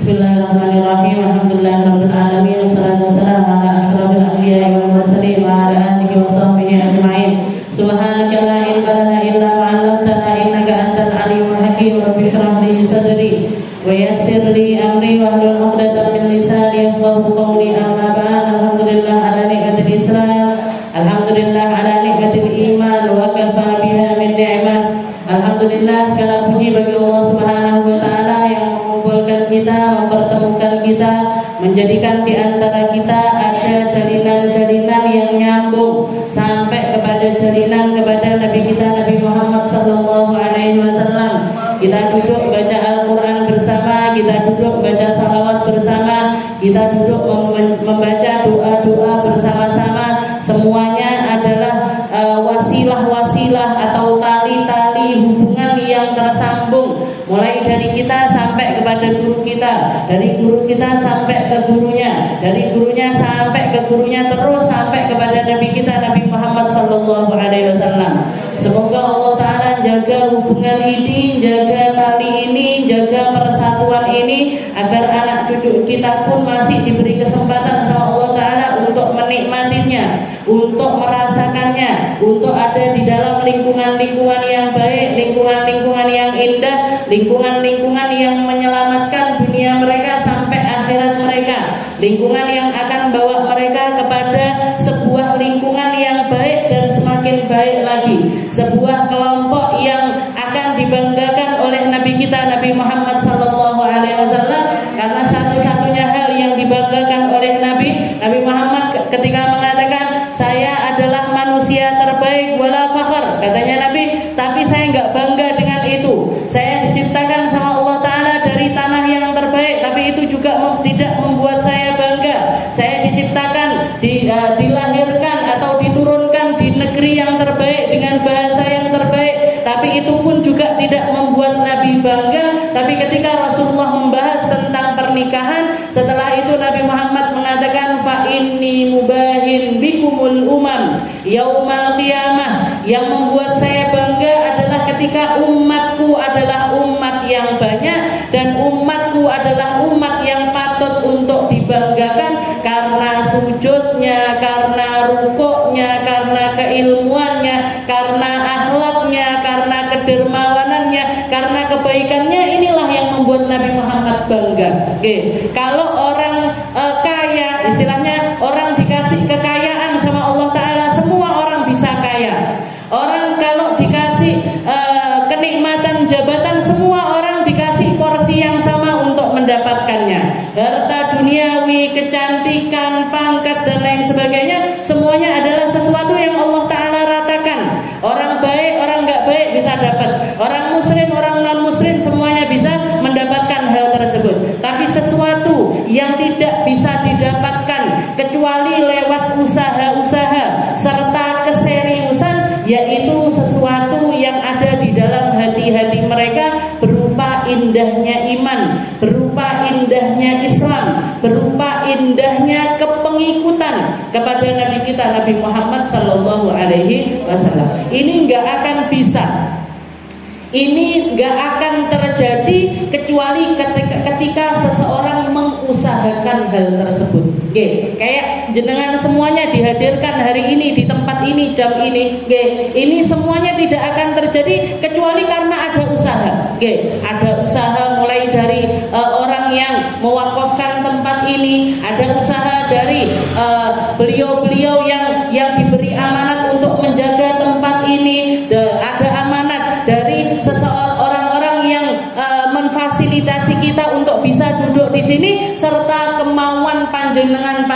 Bismillahirrahmanirrahim. Alhamdulillahirabbil alamin. Wassalatu wassalamu ala asyrofil anbiya'i wal mursalin wa ala alihi wa sahbihi ajma'in. Subhanaka la ilma lana illa ma 'allamtana innaka antal alimul hakim. Rabbi shrah li sadri wa yassir li amri wahlul 'uqdatam min lisani yafqahu qawli. Amma ba'd. Alhamdulillah ala ni'matil Islam. Alhamdulillah ala ni'matil iman wa kafa biha min ni'mah. Alhamdulillah, segala puji bagi Allah Subhanahu wa taala yang mengumpulkan kita, mempertemukan kita, menjadikan di antara kita ada jalinan-jalinan yang nyambung sampai kepada jalinan kepada Nabi kita Nabi Muhammad sallallahu alaihi wasallam. Kita duduk baca Al-Qur'an bersama, kita duduk baca salawat bersama, kita duduk membaca doa-doa bersama-sama. Semuanya adalah wasilah-wasilah atau tali-tali hubungan yang tersambung, mulai dari kita sampai kepada guru kita, dari guru kita sampai ke gurunya, dari gurunya sampai ke gurunya, terus sampai kepada Nabi kita Nabi Muhammad sallallahu alaihi wasallam. Semoga Allah Ta'ala jaga hubungan ini, jaga tali ini, jaga persatuan ini, agar anak cucu kita pun masih diberi kesempatan sama Allah Ta'ala untuk menikmatinya, untuk merasakannya, untuk ada di dalam lingkungan-lingkungan yang baik, lingkungan-lingkungan yang indah, lingkungan-lingkungan yang menyelamatkan dunia mereka sampai akhirat mereka, lingkungan yang akan bawa mereka kepada sebuah lingkungan yang baik dan semakin baik lagi, sebuah kelompok yang akan dibanggakan oleh Nabi kita Nabi Muhammad sallallahu alaihi wasallam, karena satu-satunya hal yang dibanggakan oleh Nabi Muhammad ketika mengatakan saya adalah manusia terbaik wala fakhr, katanya Nabi, tapi saya enggak bangga dengan itu. Saya diciptakan sama Allah Ta'ala dari tanah yang terbaik, tapi itu juga tidak membuat saya bangga. Saya diciptakan, dilahirkan atau diturunkan di negeri yang terbaik dengan bahasa yang terbaik, tapi itu pun juga tidak membuat Nabi bangga. Tapi ketika Rasulullah membahas tentang pernikahan, setelah itu Nabi Muhammad mengatakan fa inni mubahin bikumul umam yaumal qiyamah. Yang membuat saya bangga adalah ketika umatku adalah umat yang banyak, dan umatku adalah umat yang patut untuk dibanggakan karena sujudnya, karena rukuknya, karena keilmuannya, karena akhlaknya, karena kedermawanannya, karena kebaikannya. Inilah yang membuat Nabi Muhammad bangga. Oke, kalau orang kaya, istilahnya orang dikasih kekayaan sama Allah Ta'ala, semua orang bisa kaya. Orang kalau dikasih kenikmatan jabatan, semua orang dikasih porsi yang sama untuk mendapatkannya. Harta duniawi, kecantikan, pangkat dan lain sebagainya, semuanya adalah sesuatu yang Allah Ta'ala ratakan. Orang baik, orang gak baik bisa dapat. Orang muslim, orang non muslim, semuanya bisa mendapatkan hal tersebut. Tapi sesuatu yang tidak bisa didapatkan kecuali lewat usaha-usaha serta keseriusan, yaitu sesuatu yang ada di dalam hati-hati mereka, berupa indahnya iman, berupa indahnya Islam, berupa indahnya kepengikutan kepada Nabi kita Nabi Muhammad sallallahu alaihi wasallam. Ini enggak akan bisa, ini enggak akan terjadi kecuali ketika seseorang mengusahakan hal tersebut. Oke, kayak jenengan semuanya dihadirkan hari ini di tempat ini jam ini. Oke, ini semuanya tidak akan terjadi kecuali karena ada usaha. Oke, ada usaha mulai dari orang yang mewakafkan tempat ini, ada usaha dari beliau-beliau yang diberi amanat untuk menjaga tempat ini, ada amanat dari orang-orang yang memfasilitasi kita untuk bisa duduk di sini, serta kemauan panjenengan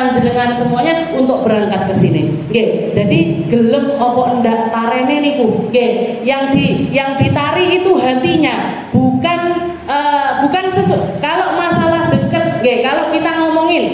semuanya untuk berangkat ke sini. Nggih, jadi gelem apa ndak tarene niku. Nggih, yang ditari itu hatinya, bukan kalau masalah deket. Nggih, kalau kita ngomongin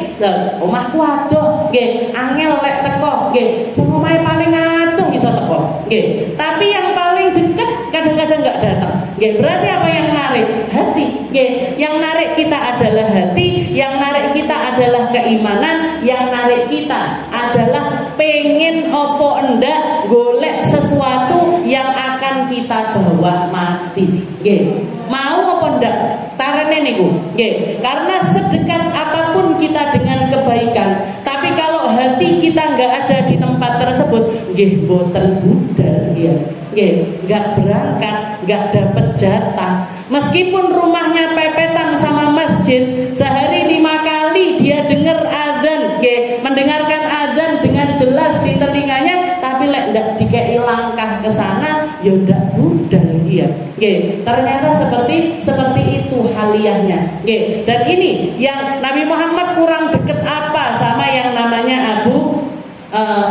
omahku adoh, nggih, angel lek teko, nggih, semomae paling adoh iso teko. Nggih, tapi yang paling dekat kadang-kadang enggak datang. Nggih, berarti apa yang narik? Hati. Nggih, yang narik kita adalah hati, yang narik kita adalah keimanan, yang narik kita adalah pengen opo enggak golek sesuatu yang akan kita bawa mati. Nggih, mau opo enggak? arene niku. Nggih, karena sedekat apapun kita dengan kebaikan, tapi kalau hati kita nggak ada di tempat tersebut, nggih boten budal ya. Nggih, nggak berangkat, nggak dapat jatah. Meskipun rumahnya pepetan sama masjid, sehari 5 kali dia dengar azan, mendengarkan azan dengan jelas di telinganya, tapi lek ndak dikei langkah ke sana, ya ndak budal dia. Ternyata seperti itu haliahnya. Dan ini yang Nabi Muhammad kurang deket apa sama yang namanya Abu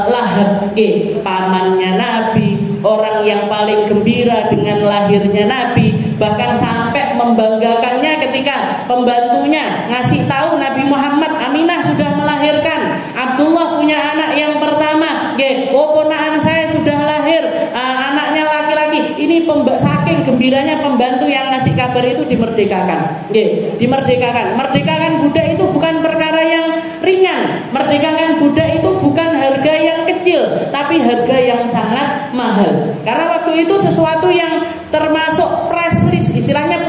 Lahab, pamannya Nabi, orang yang paling gembira dengan lahirnya Nabi, bahkan sampai membanggakannya ketika pembantunya ngasih tahu Nabi Muhammad, Aminah sudah melahirkan, Abdullah punya anak yang pertama, ponakan saya sudah lahir, anaknya laki-laki. Ini saking gembiranya pembantu yang ngasih kabar itu dimerdekakan. Dimerdekakan. Merdekakan budak itu bukan perkara yang ringan. Merdekakan budak itu bukan harga yang kecil, tapi harga yang sangat mahal. Karena waktu itu sesuatu yang termasuk price list, istilahnya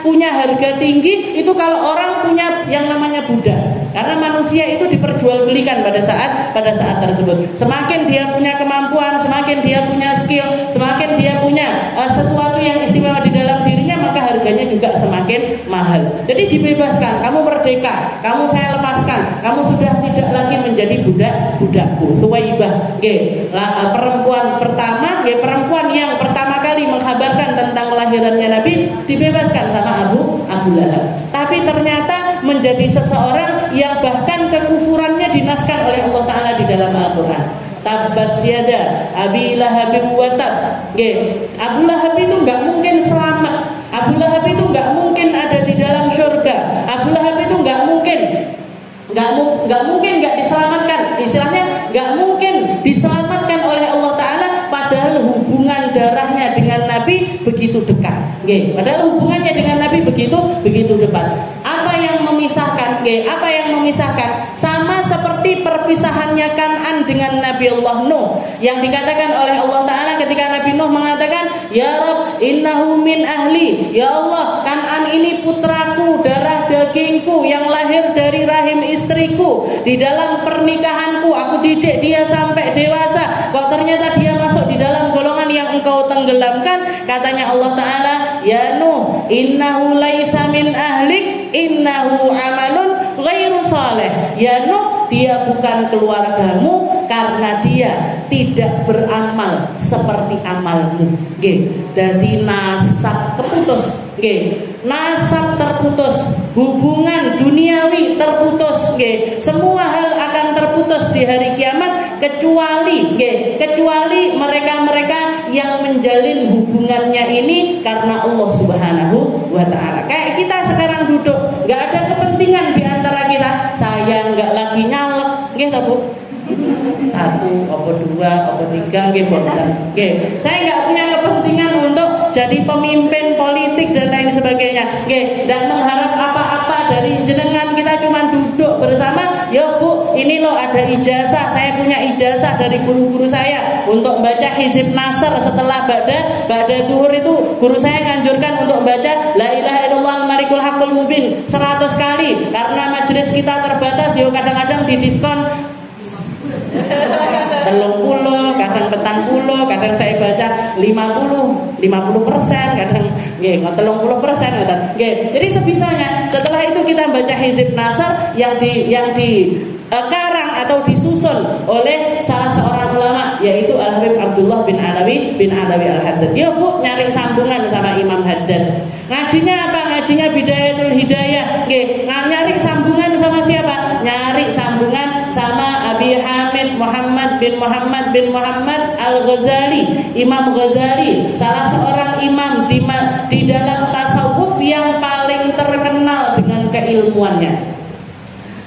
punya harga tinggi itu kalau orang punya yang namanya budak. Karena manusia itu diperjualbelikan pada saat tersebut. Semakin dia punya kemampuan, semakin dia punya skill, semakin dia punya sesuatu yang istimewa di dalam dirinya, maka harganya juga semakin mahal. Jadi dibebaskan, kamu merdeka, kamu saya lepaskan, kamu sudah tidak lagi menjadi budakku. Suwaibah, perempuan pertama, perempuan yang pertama kali mengkabarkan tentang kelahirannya Nabi, dibebaskan sama Abu Lahab. Tapi ternyata menjadi seseorang yang bahkan kekufurannya dinaskan oleh Allah Ta'ala di dalam Al-Quran. Tabbat siada Abi Lahab wa tab. Abu Lahab itu nggak mungkin selamat. Abu Lahab itu nggak mungkin ada di dalam surga. Abu Lahab itu nggak mungkin nggak diselamatkan. Istilahnya nggak mungkin diselamatkan oleh Allah Ta'ala. Padahal hubungan darahnya dengan Nabi begitu dekat. Padahal hubungannya dengan Nabi begitu dekat. Apa yang memisahkan? Apa yang memisahkan? Sama seperti perpisahannya Kan'an dengan Nabi Allah Nuh, yang dikatakan oleh Allah Ta'ala ketika Nabi Nuh mengatakan, Ya Rabb, innahu min ahli. Ya Allah, Kan'an ini putraku, darah dagingku, yang lahir dari rahim istriku. Di dalam pernikahanku, aku didik dia sampai dewasa. Kok ternyata dia masuk di dalam golongan yang engkau tenggelamkan? Katanya Allah Ta'ala, Ya Nuh, innahu laisa min ahlik, innahu amalun ghairu saleh. Ya Nuh, dia bukan keluargamu karena dia tidak beramal seperti amalmu. Jadi nasab terputus. Nasab terputus, hubungan duniawi terputus. Semua hal akan terputus di hari kiamat kecuali mereka-mereka yang menjalin hubungannya ini karena Allah Subhanahu wa Ta'ala. Kayak kita sekarang duduk, nggak ada kepentingan di antara kita. Saya nggak lagi nyalek, Bu. 1, 2, 3, saya nggak punya kepentingan untuk jadi pemimpin politik dan lain sebagainya, dan mengharap apa-apa dari jenengan. Kita cuma duduk bersama, ya Bu, ini loh ada ijazah, saya punya ijazah dari guru-guru saya untuk baca Hizib Nasr setelah ba'da duhur itu. Guru saya nganjurkan untuk baca La ilaha illallah al-malikul haqqul mubin 100 kali, karena majelis kita terbatas, yuk kadang-kadang didiskon 30, kadang 40, kadang saya baca 50%, kadang 30%. Jadi sebisanya. Setelah itu kita baca Hizib Nasr yang di karang atau disusun oleh salah seorang ulama, yaitu Al-Habib Abdullah bin Alawi Al-Haddad. Ya Bu, nyari sambungan sama Imam Haddad. Ngajinya apa? Ngajinya Bidayatul Hidayah. Nyari sambungan sama siapa? Nyari sambungan sama Abi Hamid Muhammad bin Muhammad Al-Ghazali. Imam Ghazali, salah seorang imam di dalam tasawuf yang paling terkenal dengan keilmuannya.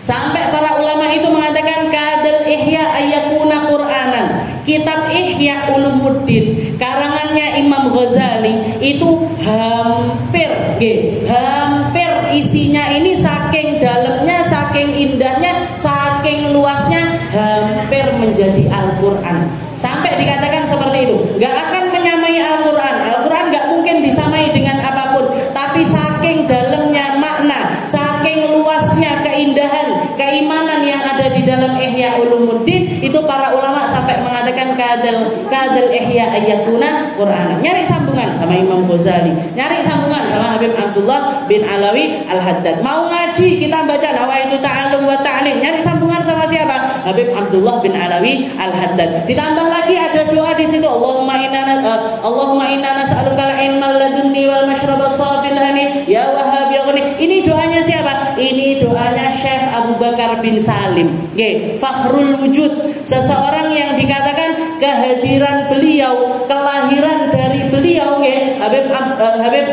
Sampai para ulama itu mengatakan kadal ihya ayyakuna Qur'anan. Kitab Ihya Ulumuddin karangannya Imam Ghazali itu hampir isinya ini saking dalamnya, saking indahnya, saking luasnya, hampir menjadi Al-Qur'an. Sampai dikatakan seperti itu, gak akan menyamai Al-Qur'an. Al-Qur'an gak mungkin disamai dengan apapun, tapi saking dalamnya, Ihya Ulumuddin, itu para ulama sampai mengatakan kadal ihya ayatuna Qur'an. Nyari sambungan sama Imam Ghazali, nyari sambungan sama Habib Abdullah bin Alawi Al-Haddad. Mau ngaji kita baca Nawaitu Ta'allum wa Ta'lim, nyari sambungan sama siapa? Habib Abdullah bin Alawi Al-Haddad. Ditambah lagi ada doa di situ, Allahumma inna nas'aluka al-ilma ladunni wal mashraba safil hani ya Wahhab ya Ghani. Ini doanya siapa? Ini doanya Syekh Abu Bakar bin Salim, Fakhrul Wujud, seseorang yang dikatakan kehadiran beliau, kelahiran dari beliau, Habib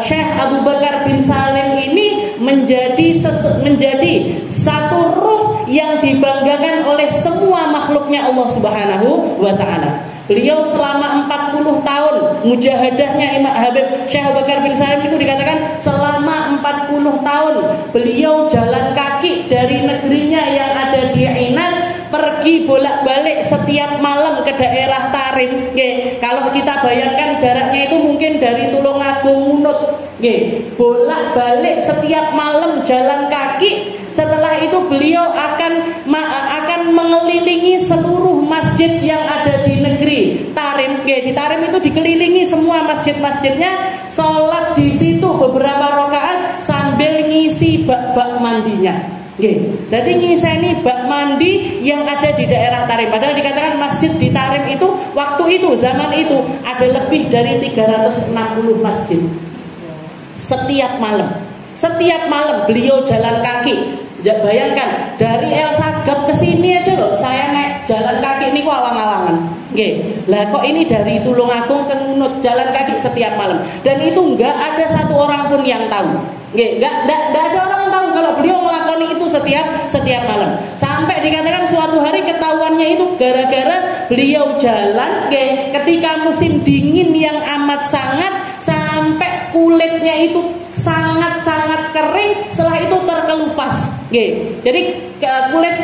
Syekh Abu Bakar bin Salim ini menjadi satu ruh yang dibanggakan oleh semua makhluknya Allah Subhanahu wa Ta'ala. Beliau selama 40 tahun mujahadahnya Imam Habib Syekh Abu Bakar bin Salim itu dikatakan selama 40 tahun beliau jalan kaki dari negerinya yang ada di Inan, pergi bolak-balik setiap malam ke daerah Tarim. Kalau kita bayangkan jaraknya itu mungkin dari Tulungagung Munut, bolak-balik setiap malam jalan kaki. Setelah itu beliau akan mengelilingi seluruh masjid yang ada di negeri Tarim. Di Tarim itu dikelilingi semua masjid-masjidnya, sholat di situ beberapa rakaat sambil ngisi bak-bak mandinya. Jadi ngiseni bak mandi yang ada di daerah Tarim. Padahal dikatakan masjid di Tarim itu waktu itu, zaman itu ada lebih dari 360 masjid. Setiap malam beliau jalan kaki. Bayangkan dari El Sagap ke sini aja loh, saya naik jalan kaki ini kok awang-awangan. Lah kok ini dari Tulungagung ke Ngunut jalan kaki setiap malam. Dan itu enggak ada satu orang pun yang tahu. Enggak ada orang tahu kalau beliau melakoni itu setiap malam. Sampai dikatakan suatu hari ketahuannya itu gara-gara beliau jalan ketika musim dingin yang amat sangat, sampai kulitnya itu sangat-sangat kering, setelah itu terkelupas. Jadi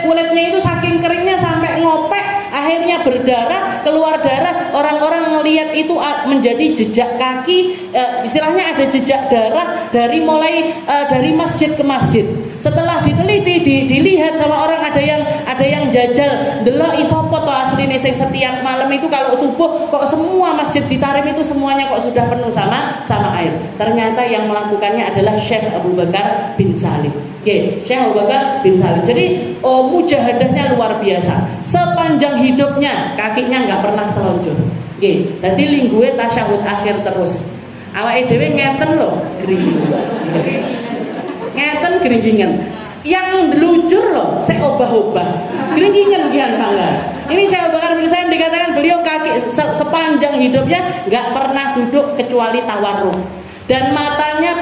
kulitnya itu saking keringnya sampai ngopek, akhirnya berdarah, keluar darah. Orang-orang melihat itu menjadi jejak kaki, istilahnya ada jejak darah dari masjid ke masjid. Setelah diteliti, dilihat sama orang, ada yang jajal delok isopo to asline sing setiap malam itu kalau subuh kok semua masjid di Tarim itu semuanya kok sudah penuh sama air. Ternyata yang melakukannya adalah Syekh Abu Bakar bin Salim. Syekh Abu Bakar bin Salim. Jadi mujahadahnya luar biasa. Sepanjang hidupnya kakinya nggak pernah selonjor. Jadi linggue tasyahud akhir terus. Awake dhewe ngeten lho, ngeten geringingan. Yang luncur loh, saya obah-obah geringingan kian bangga. Ini Syekh Abu Bakar bin Salim dikatakan beliau kaki sepanjang hidupnya nggak pernah duduk kecuali tawarruk. Dan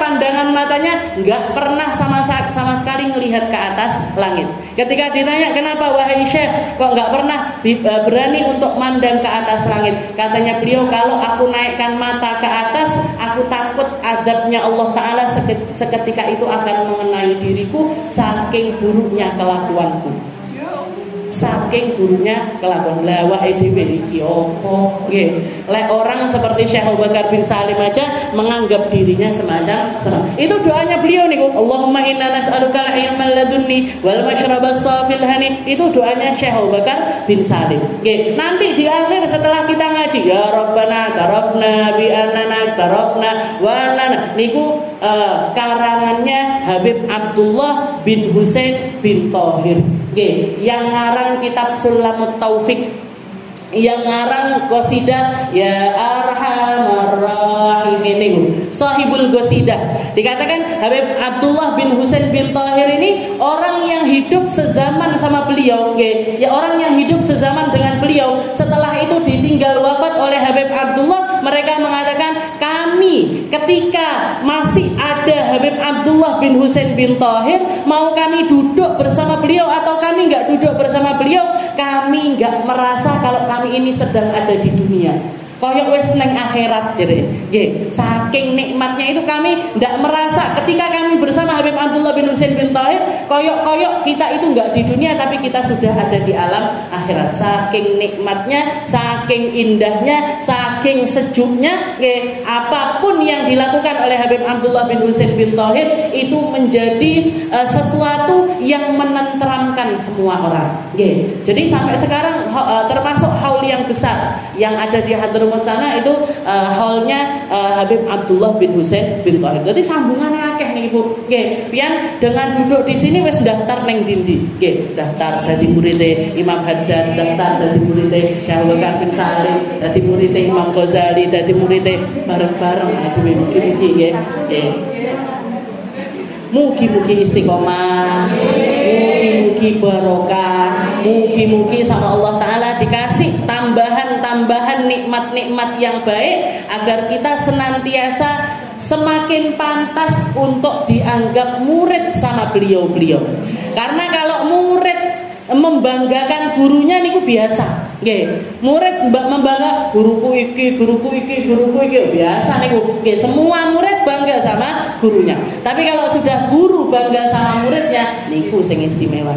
pandangan matanya nggak pernah sama sekali melihat ke atas langit. Ketika ditanya kenapa wahai Syekh kok nggak pernah berani untuk mandang ke atas langit, katanya beliau, kalau aku naikkan mata ke atas, aku takut azabnya Allah Ta'ala seketika itu akan mengenai diriku, saking buruknya kelakuanku. Saking buruknya kelakuan. Lawa edw iki opo nggih. Lek orang seperti Syekh Abu Bakar bin Salim aja menganggap dirinya semacam. Itu doanya beliau niku, Allahumma inna nas'aluka al-ilma ladunni wal mashraba safil hani. Itu doanya Syekh Abu Bakar bin Salim. Nggih. Nanti di akhir setelah kita ngaji, ya Rabbana tarafna bi annana tarafna wa annana, niku karangannya Habib Abdullah bin Husain bin Thahir. Yang ngarang kitab Sulamut Taufik, yang ngarang qasidah ya Arhamar Rahimin, Sahibul Qasidah. Dikatakan Habib Abdullah bin Husain bin Thahir ini orang yang hidup sezaman sama beliau, ya orang yang hidup sezaman dengan beliau. Setelah itu ditinggal wafat oleh Habib Abdullah. Mereka mengatakan, kami ketika masih ada Habib Abdullah bin Husain bin Thahir, mau kami duduk bersama beliau atau kami nggak duduk bersama beliau, kami nggak merasa kalau kami ini sedang ada di dunia. Koyok wis neng akhirat jadi, saking nikmatnya itu kami tidak merasa ketika kami bersama Habib Abdullah bin Husain bin Thahir, koyok kita itu nggak di dunia tapi kita sudah ada di alam akhirat. Saking nikmatnya, saking indahnya, saking sejuknya, apapun yang dilakukan oleh Habib Abdullah bin Husain bin Thahir itu menjadi sesuatu yang menenteramkan memuliakan semua orang. Jadi sampai sekarang termasuk haul yang besar yang ada di Hadramut sana itu haulnya Habib Abdullah bin Husain bin Thahir. Jadi sambungannya akeh nih Ibu. Pian dengan duduk di sini wis daftar neng dindi. Daftar dadi murid Imam Haddad, daftar dadi murid Syekh Bakar bin Salim, dadi murid Imam Ghazali, dadi murid bareng-bareng mugi-mugi nggih. Mugi-mugi istiqomah, mugi-mugi barokah, mugi-mugi sama Allah Ta'ala dikasih tambahan-tambahan nikmat-nikmat yang baik agar kita senantiasa semakin pantas untuk dianggap murid sama beliau-beliau. Karena kalau murid membanggakan gurunya niku biasa. Murid membangga guruku iki biasa niku. Semua murid bangga sama gurunya. Tapi kalau sudah guru bangga sama muridnya niku sing istimewa.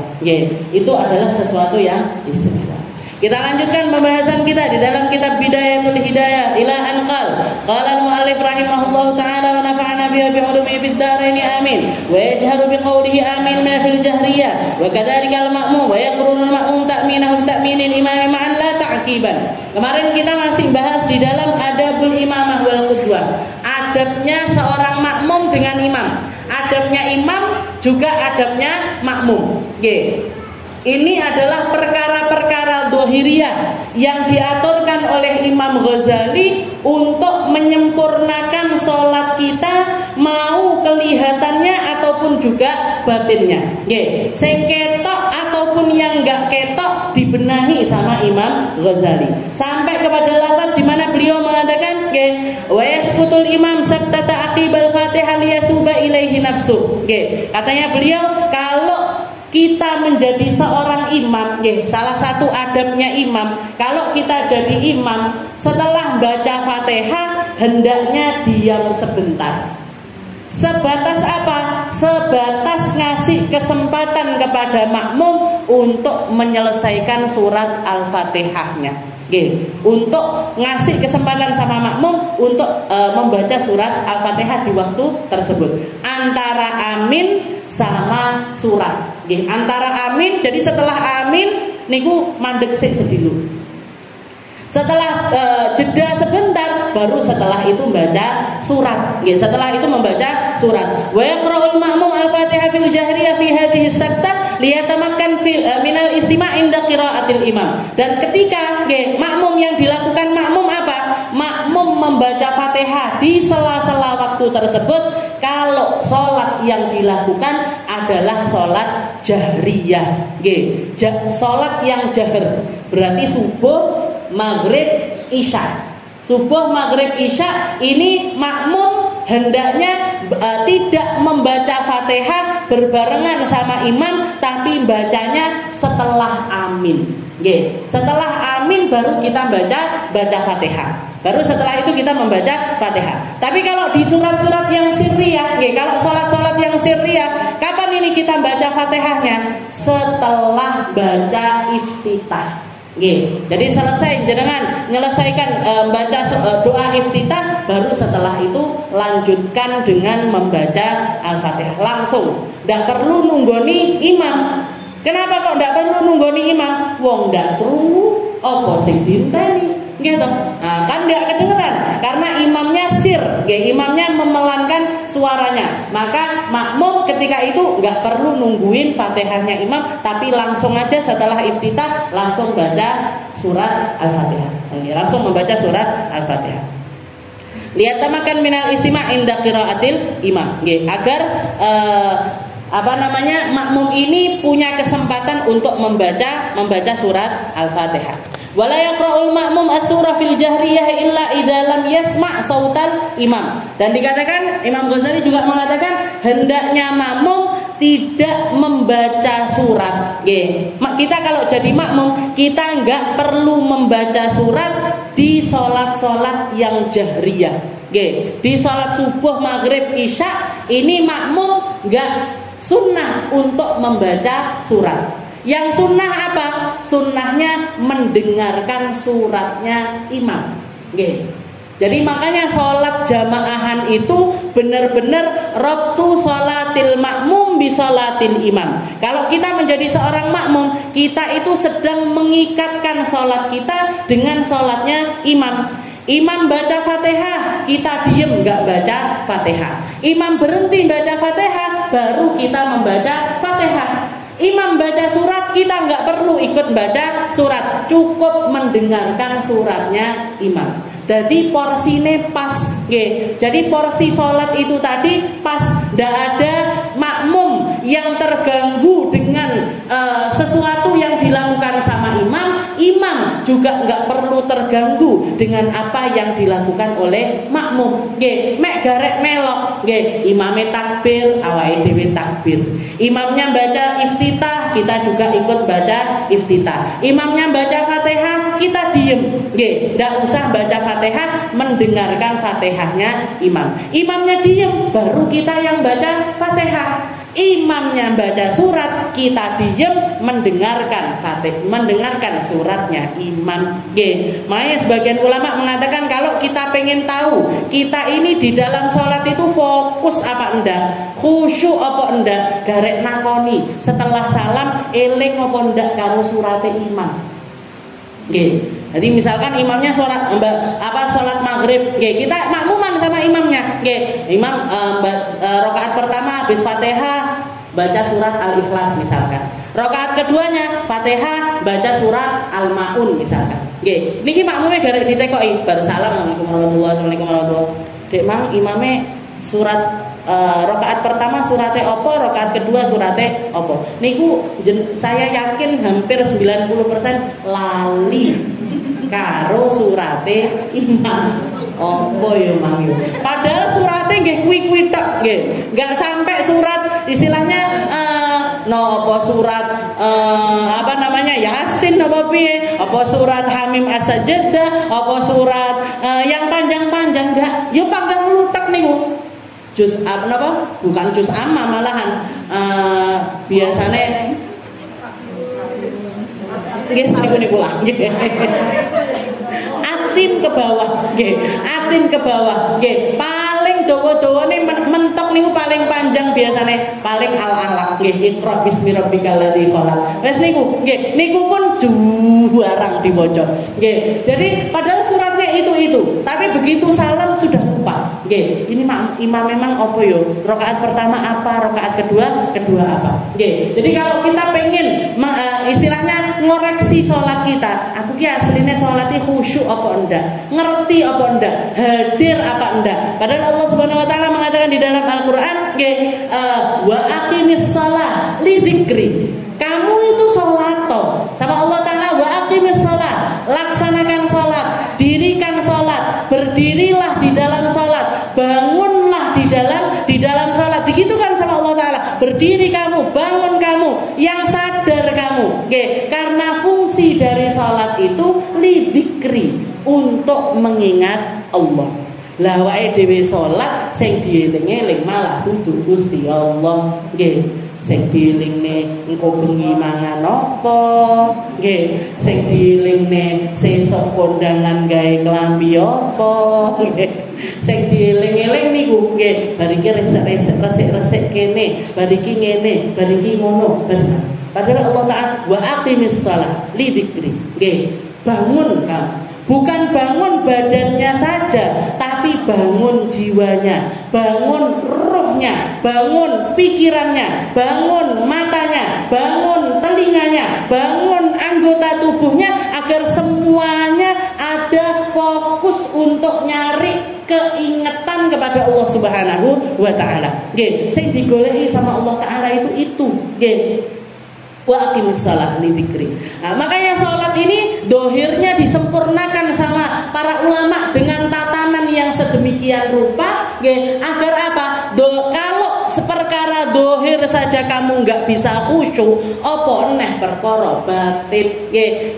Itu adalah sesuatu yang istimewa. Kita lanjutkan pembahasan kita di dalam kitab Bidayatul Hidayah ila Anqal. Qala al-muallif rahimahullahu ta'ala wa nafa'ana bihi bi ulumi fid dharain amin. Wa yajharu bi qawlihi amin min fil jahriyah wa kadzalika al-ma'mum wa yaqrunu al-ma'mum ta'minahu ta'minil imam ma'an la ta'qiban. Kemarin kita masih bahas di dalam adabul imamah wal qudwah. Adabnya seorang makmum dengan imam. Adabnya imam juga adabnya makmum. Ini adalah perkara-perkara dohiriyah yang diaturkan oleh Imam Ghazali untuk menyempurnakan sholat kita, mau kelihatannya ataupun juga batinnya. Sing ketok ataupun yang enggak ketok dibenahi sama Imam Ghazali. Sampai kepada lafaz di mana beliau mengatakan, wa yasqutul imam saktata aqibal Fatihah liyatuba ilaihi nafsu. Katanya beliau, kalau kita menjadi seorang imam, salah satu adabnya imam, kalau kita jadi imam, setelah baca Fatihah hendaknya diam sebentar. Sebatas apa? Sebatas ngasih kesempatan kepada makmum untuk menyelesaikan surat Al-Fatihahnya. Untuk ngasih kesempatan sama makmum untuk membaca surat Al-Fatihah di waktu tersebut. Antara amin sama surat. Antara amin, jadi setelah amin niku mandek sik sedilu. Setelah jeda sebentar, baru setelah itu baca surat. Setelah itu membaca surat. Wa yaqra'ul ma'mum al-Fatihah fil jahriyah fi hadhihi saktah liyatamakkan minal istima' inda qira'atil imam. Dan ketika makmum yang dilakukan makmum apa? Makmum membaca Fatihah di sela-sela waktu tersebut. Kalau sholat yang dilakukan adalah sholat jahriyah, sholat yang jahr, berarti subuh, maghrib, isya. Subuh, maghrib, isya ini makmum hendaknya tidak membaca Fatihah berbarengan sama imam, tapi bacanya setelah amin. Setelah amin baru kita baca Fatihah. Baru setelah itu kita membaca Fatihah. Tapi kalau di surat-surat yang sirriyah, kalau sholat-sholat yang sirriyah, kapan ini kita baca Fatihahnya? Setelah baca iftitah. Jadi selesai jenengan menyelesaikan baca doa iftitah, baru setelah itu lanjutkan dengan membaca Al-Fatihah langsung. Tidak perlu nunggoni imam. Kenapa kok tidak perlu nunggoni imam? Wong tidak perlu apa sing dinteni. Nah, kan tidak kedengeran karena imamnya sir, imamnya memelankan suaranya. Maka makmum ketika itu nggak perlu nungguin Fatihahnya imam, tapi langsung aja setelah iftitah langsung baca surat Al-Fatihah. Langsung membaca surat Al-Fatihah. Liyatamakan minal istima' inda qiraatil imam. Agar makmum ini punya kesempatan untuk membaca surat Al-Fatihah. Wala yaqra'ul ma'mum as-surah fil jahriyah illa idza lam yasma' sautal imam. Dan dikatakan Imam Ghazali juga mengatakan hendaknya makmum tidak membaca surat. Kita kalau jadi makmum, kita enggak perlu membaca surat di sholat-sholat yang jahriyah. Di sholat subuh, maghrib, isya ini makmum enggak sunnah untuk membaca surat. Yang sunnah apa? Sunnahnya mendengarkan suratnya imam. Jadi makanya sholat jamaahan itu benar-benar rabtu sholatil makmum bi sholatil imam. Kalau kita menjadi seorang makmum, kita itu sedang mengikatkan sholat kita dengan sholatnya imam. Imam baca Fatihah, kita diem nggak baca Fatihah. Imam berhenti baca Fatihah, baru kita membaca Fatihah. Imam baca surat, kita nggak perlu ikut baca surat, cukup mendengarkan suratnya imam. Jadi porsine pas, jadi porsi sholat itu tadi pas, tidak ada makmum yang terganggu dengan sesuatu yang dilakukan sama imam. Imam juga nggak perlu terganggu dengan apa yang dilakukan oleh makmum. Mek garek melok, imamnya takbir, awake dhewe takbir. Imamnya baca iftitah, kita juga ikut baca iftitah. Imamnya baca Fatihah, kita diem, tidak usah baca Fatihah, mendengarkan Fatihahnya imam. Imamnya diem, baru kita yang baca Fatihah. Imamnya baca surat, kita diem mendengarkan mendengarkan suratnya imam. Makanya sebagian ulama mengatakan kalau kita pengen tahu kita ini di dalam sholat itu fokus apa enggak, khusyuk apa enggak, garek nakoni setelah salam eling apa enggak karo suratnya imam. Jadi misalkan imamnya sholat maghrib, kita makmuman sama imamnya. Imam rakaat pertama habis Fatihah baca surat Al-Ikhlas misalkan. Rakaat keduanya Fatihah baca surat Al-Maun misalkan. Niki makmumnya garek ditekoki bar salam Assalamualaikum warahmatullahi. Dek mang imame surat rakaat pertama suratnya opo, rakaat kedua suratnya opo. Niku saya yakin hampir 90% lali karo surate imam. Opo yo mang yo. Padahal surate nggih kuwi-kuwi tok nggih. Enggak sampai surat istilahnya surat Yasin apa piye? Apa surat Hamim As-Sajdah, apa surat yang panjang-panjang enggak. Yo panggang lutek niku. Juz bukan juz amma malahan biasane nggih niku lah nggih. Atin ke bawah nggih, atin ke bawah nggih. Paling dawa-dawane mentok niku paling panjang biasane paling al-alaq nggih, Iqra bismi rabbikal ladzi khalaq. Wes niku nggih, niku pun juarang diwaca nggih. Jadi padahal suratnya itu, tapi begitu salam sudah lupa nggih. Ini imam memang apa yo? Rakaat pertama apa, rakaat kedua apa nggih. Jadi kalau kita pengen istilahnya ngoreksi sholat kita, aku ki asline sholatnya khusyuk apa enggak, ngerti apa enggak, hadir apa enggak. Padahal Allah Subhanahu wa taala mengatakan di dalam Al-Qur'an wa aqimis shalah li dzikri. Kamu itu sholat sama Allah taala, wa aqimis shalah, laksanakan sholat, dirikan sholat, berdirilah di dalam sholat, bangunlah di dalam sholat. Begitu kan sama Allah taala, berdiri kamu, bangun kamu, yang sadar kamu. Karena fungsi dari sholat itu li dzikri, untuk mengingat Allah. Lah wae dhewe salat sing dieling-eling malah dudu Gusti Allah. Sing dielingne engko bengi mangan apa? Sing dielingne sesuk kondangan gawe klambi apa? Sing dieling-eling niku bar iki resik-resik kene, bar iki ngene, bar iki ngono. Padahal Allah Ta'ala wa aqimis shalah li dzikri. Bangun kamu. Bukan bangun badannya saja, tapi bangun jiwanya, bangun ruhnya, bangun pikirannya, bangun matanya, bangun telinganya, bangun anggota tubuhnya, agar semuanya ada fokus untuk nyari keingetan kepada Allah Subhanahu wa taala. Sing digoleki sama Allah taala itu. Wa aqimis shalah li dzikri. Makanya salat ini dohirnya disempurnakan sama para ulama dengan tatanan yang sedemikian rupa, agar apa? Kalau seperkara dohir saja kamu nggak bisa khusyuk, apa neh perkara batin.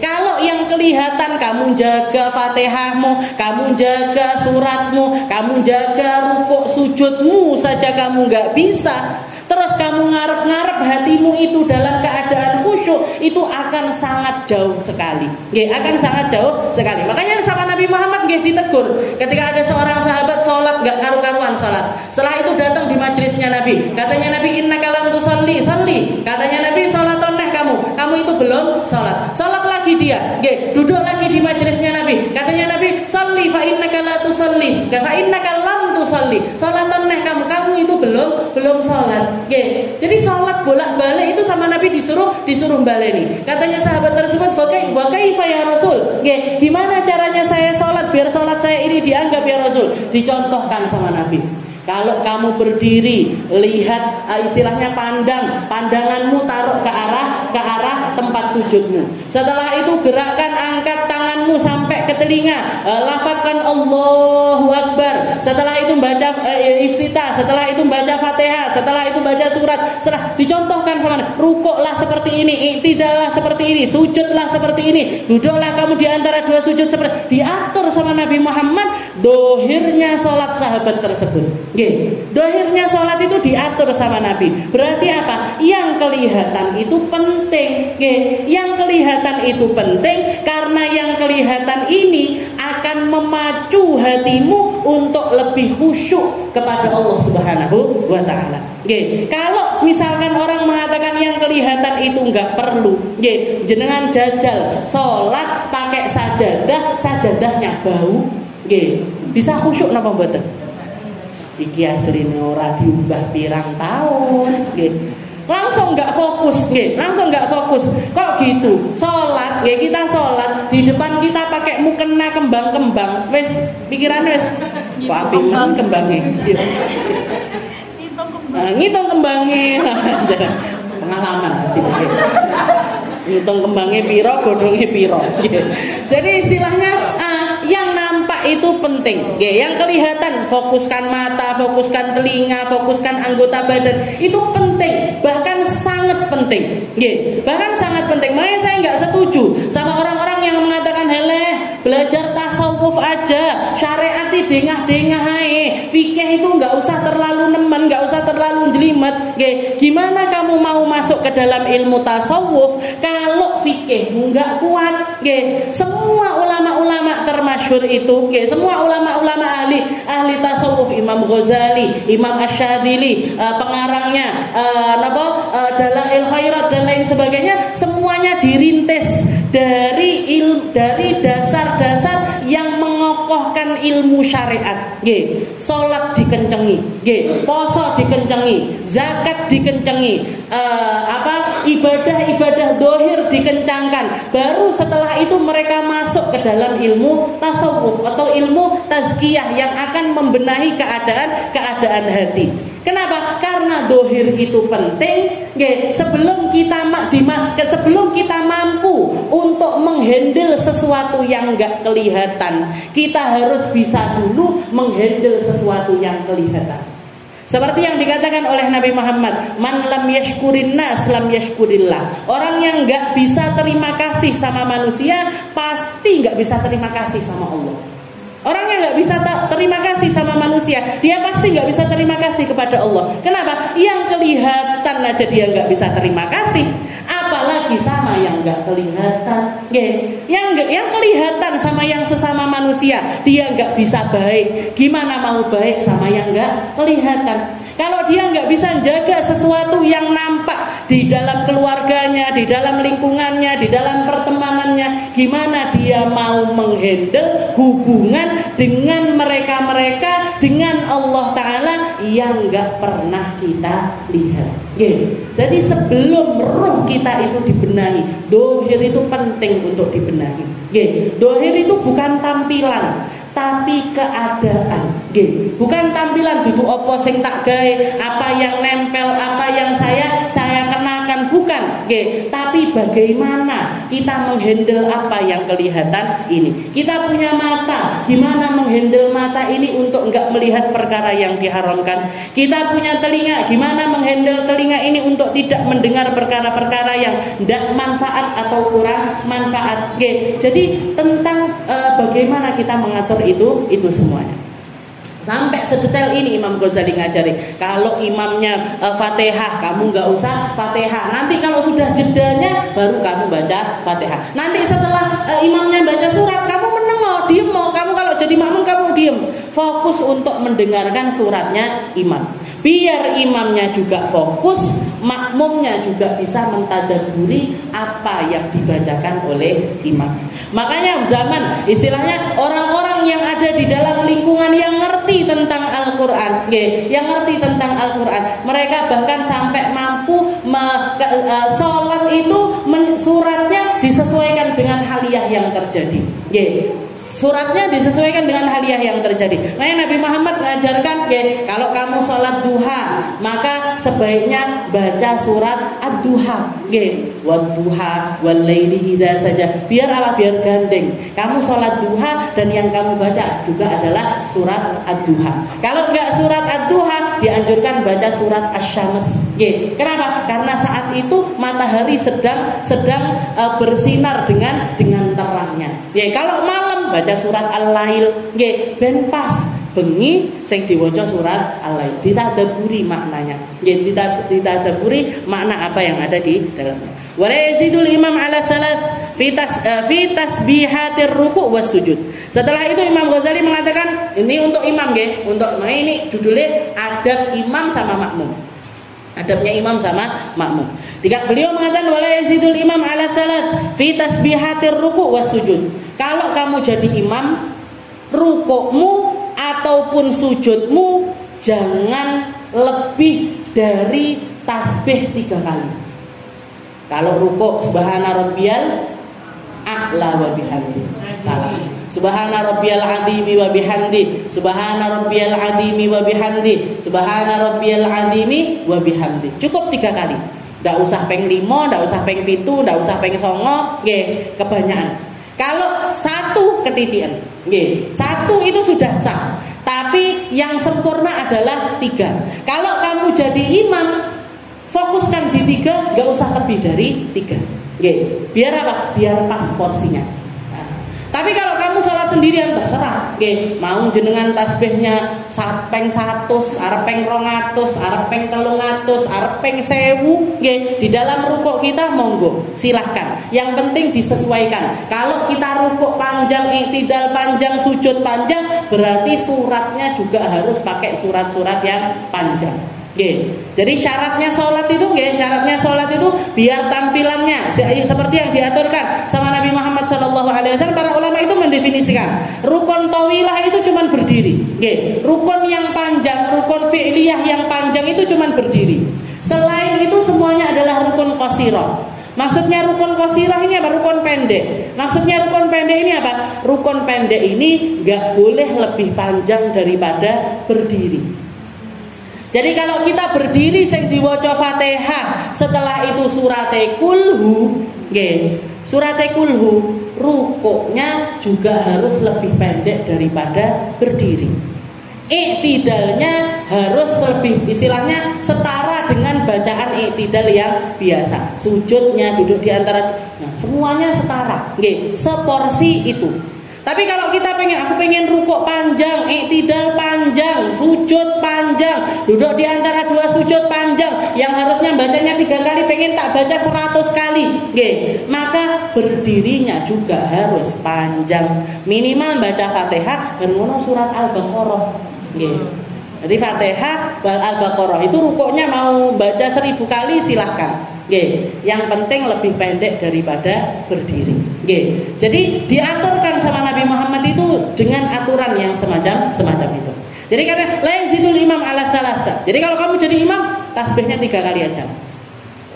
Kalau yang kelihatan kamu jaga Fatihahmu, kamu jaga suratmu, kamu jaga rukuk sujudmu saja kamu nggak bisa, terus kamu ngarep-ngarep hatimu itu dalam keadaan khusyuk, itu akan sangat jauh sekali. Akan sangat jauh sekali. Makanya sama Nabi Muhammad ditegur ketika ada seorang sahabat sholat gak karu-karuan sholat. Setelah itu datang di majelisnya Nabi. Katanya Nabi, innaka lam tusalli, salli. Katanya Nabi, sholaton neh kamu itu belum sholat. Sholat lagi dia. Duduk lagi di majelisnya Nabi. Katanya Nabi, salli fa innaka la tusalli. Fa innaka lam tusalli. Sholaton neh kamu itu belum sholat. Jadi sholat bolak-balik itu sama Nabi disuruh baleni. Katanya sahabat tersebut, wa kaifa ya Rasul? Gimana caranya saya sholat biar sholat saya ini dianggap ya Rasul? Dicontohkan sama Nabi. Kalau kamu berdiri, lihat istilahnya pandanganmu taruh ke arah tempat sujudmu. Setelah itu gerakkan, angkat tanganmu sampai ke telinga, lafazkan Allahu Akbar. Setelah itu baca iftitah, setelah itu baca Fatihah, setelah itu baca surat. Setelah dicontohkan sama Nabi, rukuklah seperti ini, iktidallah seperti ini, sujudlah seperti ini, duduklah kamu di antara dua sujud seperti diatur sama Nabi Muhammad. Dohirnya sholat sahabat tersebut. Dohirnya sholat itu diatur sama Nabi. Berarti apa? Yang kelihatan itu penting. Yang kelihatan itu penting karena yang kelihatan ini akan memacu hatimu untuk lebih khusyuk kepada Allah Subhanahu wa Ta'ala. Kalau misalkan orang mengatakan yang kelihatan itu enggak perlu, jenengan jajal sholat pakai sajadahnya bau, bisa khusyuk napa mboten? Iki asline ora diubah pirang tahun, langsung nggak fokus, langsung nggak fokus. Kok gitu? Sholat, kita sholat di depan kita pakai mukena kembang-kembang, wes pikiran wes, kok api kembangnya, ngitung kembangnya, pengalaman, ngitung kembangnya piro, godongnya piro. Jadi istilahnya yang nampak itu penting. Yang kelihatan, fokuskan mata, fokuskan telinga, fokuskan anggota badan, itu penting, bahkan sangat penting. Bahkan sangat penting. Makanya saya nggak setuju sama orang-orang yang mengatakan, heleh, belajar tasawuf aja, syariat dengah-dengah ae, fikih itu nggak usah terlalu nemen, nggak usah terlalu jelimet. Gimana kamu mau masuk ke dalam ilmu tasawuf kalau fikihmu nggak kuat? Semua ulama-ulama termasyhur itu, semua ulama-ulama ahli tasawuf, Imam Ghazali, Imam Asyadzili, pengarangnya Dalail Khairat dan lain sebagainya, semuanya dirintis dari dasar-dasar yang mengokohkan ilmu syariat. Salat dikencengi, puasa dikencengi, zakat dikencengi, ibadah dohir dikencangkan. Baru setelah itu mereka masuk ke dalam ilmu tasawuf atau ilmu tazkiyah yang akan membenahi keadaan hati. Kenapa? Karena dohir itu penting. Sebelum kita mampu untuk menghandle sesuatu yang nggak kelihatan, kita harus bisa dulu menghandle sesuatu yang kelihatan. Seperti yang dikatakan oleh Nabi Muhammad, man lam yashkurin nas lam yashkurillah. Orang yang nggak bisa terima kasih sama manusia pasti nggak bisa terima kasih sama Allah. Orang yang nggak bisa terima kasih sama manusia, dia pasti nggak bisa terima kasih kepada Allah. Kenapa? Yang kelihatan aja dia nggak bisa terima kasih, apalagi sama yang nggak kelihatan. Yang kelihatan sama yang sesama manusia, dia nggak bisa baik. Gimana mau baik sama yang nggak kelihatan? Kalau dia nggak bisa jaga sesuatu yang nampak di dalam keluarganya, di dalam lingkungannya, di dalam pertemanannya, gimana dia mau menghandle hubungan dengan mereka-mereka, dengan Allah Ta'ala yang nggak pernah kita lihat. Jadi sebelum roh kita itu dibenahi, dohir itu penting untuk dibenahi. Dohir itu bukan tampilan, tapi keadaan. Bukan tampilan duduk opo sing tak gawe, apa yang nempel, apa yang saya kenakan, bukan. Tapi bagaimana kita menghandle apa yang kelihatan ini. Kita punya mata, gimana menghandle mata ini untuk enggak melihat perkara yang diharamkan. Kita punya telinga, gimana menghandle telinga ini untuk tidak mendengar perkara-perkara yang tidak manfaat atau kurang manfaat. Jadi tentang bagaimana kita mengatur itu semuanya. Sampai sedetail ini Imam Ghazali ngajari. Kalau imamnya Fatihah, kamu nggak usah Fatihah. Nanti kalau sudah jedanya baru kamu baca Fatihah. Nanti setelah imamnya baca surat, kamu menengok, diem mau. Kamu kalau jadi makmum kamu diem, fokus untuk mendengarkan suratnya imam. Biar imamnya juga fokus, makmumnya juga bisa mentadabburi apa yang dibacakan oleh imam. Makanya zaman istilahnya orang-orang yang ada di dalam lingkungan yang ngerti tentang Al-Quran, yang ngerti tentang Al-Quran, mereka bahkan sampai mampu sholat itu suratnya disesuaikan dengan haliah yang terjadi. Suratnya disesuaikan dengan haliah yang terjadi. Makanya Nabi Muhammad mengajarkan, kalau kamu sholat duha, maka sebaiknya baca surat ad-duha. Wad-duha wal-laili idza saja. Biar apa? Biar gandeng. Kamu sholat duha dan yang kamu baca juga adalah surat ad-duha. Kalau enggak surat ad-duha, dianjurkan baca surat asy-syams. Kenapa? Karena saat itu matahari sedang bersinar dengan terangnya. Kalau malam baca surat Al-Lail, ben pas bengi sing diwaca surat Al-Lail, ditadabburi maknanya, ditadabburi makna apa yang ada di dalamnya. Wa la yazidul imam ala thalath fi tasbihatir ruku' was sujud. Setelah itu Imam Ghazali mengatakan, ini untuk imam ini judulnya adab imam sama makmum. Adabnya imam sama makmum. Beliau mengatakan wala yazidul imam ala thalath fi tasbihatir ruku' was sujud. Kalau kamu jadi imam, rukukmu ataupun sujudmu jangan lebih dari tasbih 3 kali. Kalau rukuk subhana rabbiyal a'la wa bihamdi. Salah. Subhana rabbiyal azimi wa bihamdi. Subhana rabbiyal azimi wa bihamdi. Subhana rabbiyal azimi wa bihamdi. Cukup 3 kali. Ndak usah peng 5, ndak usah peng 7, ndak usah peng 9, kebanyakan. Kalau 1 ketitian, 1 itu sudah sah. Tapi yang sempurna adalah 3. Kalau kamu jadi imam, fokuskan di 3, nggak usah lebih dari 3. Biar apa? Biar pas porsinya. Tapi kalau kamu sholat sendirian terserah, mau jenengan tasbihnya peng 100, arep peng 200, arep peng 300, arep peng 1000, di dalam rukuk kita monggo, silahkan. Yang penting disesuaikan. Kalau kita rukuk panjang, i'tidal panjang, sujud panjang, berarti suratnya juga harus pakai surat-surat yang panjang. Jadi syaratnya sholat itu biar tampilannya seperti yang diaturkan sama Nabi Muhammad SAW. Para ulama itu mendefinisikan rukun tawilah itu cuma berdiri. Rukun yang panjang, rukun fi'liyah yang panjang itu cuma berdiri. Selain itu semuanya adalah rukun qasirah. Maksudnya rukun qasirah ini apa? Rukun pendek. Maksudnya rukun pendek ini apa? Rukun pendek ini gak boleh lebih panjang daripada berdiri. Jadi kalau kita berdiri sing diwaca Fatihah, setelah itu surate kulhu, surate kulhu, rukuknya juga harus lebih pendek daripada berdiri. I'tidalnya harus lebih, istilahnya setara dengan bacaan i'tidal yang biasa. Sujudnya duduk di antara, semuanya setara, seporsi itu. Tapi kalau kita aku pengen rukuk panjang, i'tidal panjang, sujud panjang, duduk di antara 2 sujud panjang, yang harusnya bacanya 3 kali, pengen tak baca 100 kali, maka berdirinya juga harus panjang. Minimal baca Fatihah dan surat Al-Baqarah. Jadi Fatihah wal Al-Baqarah itu rukuknya mau baca 1000 kali silahkan. Yang penting lebih pendek daripada berdiri. Jadi diaturkan sama Nabi Muhammad itu dengan aturan yang semacam itu. Jadi karena la yazidul imam ala thalatha. Jadi kalau kamu jadi imam, tasbihnya 3 kali aja.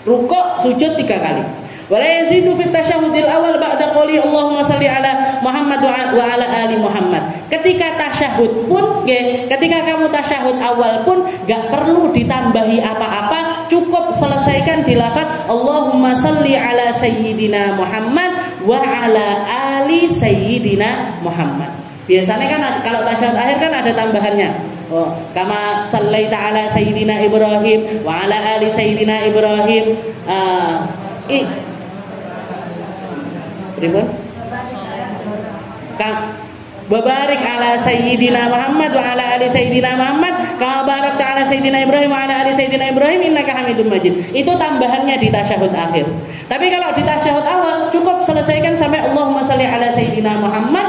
Rukuk, sujud 3 kali. Wa la yazidu fit tasyahhudil awal ba'da qouli Allahumma shalli ala Muhammad wa ala ali Muhammad. Ketika tasyahud pun, ketika kamu tasyahud awal pun gak perlu ditambahi apa-apa, cukup selesaikan di lafaz Allahumma shalli ala sayyidina Muhammad wa ala ali sayyidina Muhammad. Biasanya kan kalau tasyahud akhir kan ada tambahannya. Kama sallaita ala sayyidina Ibrahim wa ala ali sayyidina Ibrahim. Wa barik ala sayyidina Muhammad wa ala ali sayyidina Muhammad kama barakta ala sayyidina Ibrahim wa ala ali sayyidina Ibrahim innaka Hamidum Majid. Itu tambahannya di tasyahud akhir. Tapi kalau di tasyahud awal cukup selesaikan sampai Allahumma shalli ala sayyidina Muhammad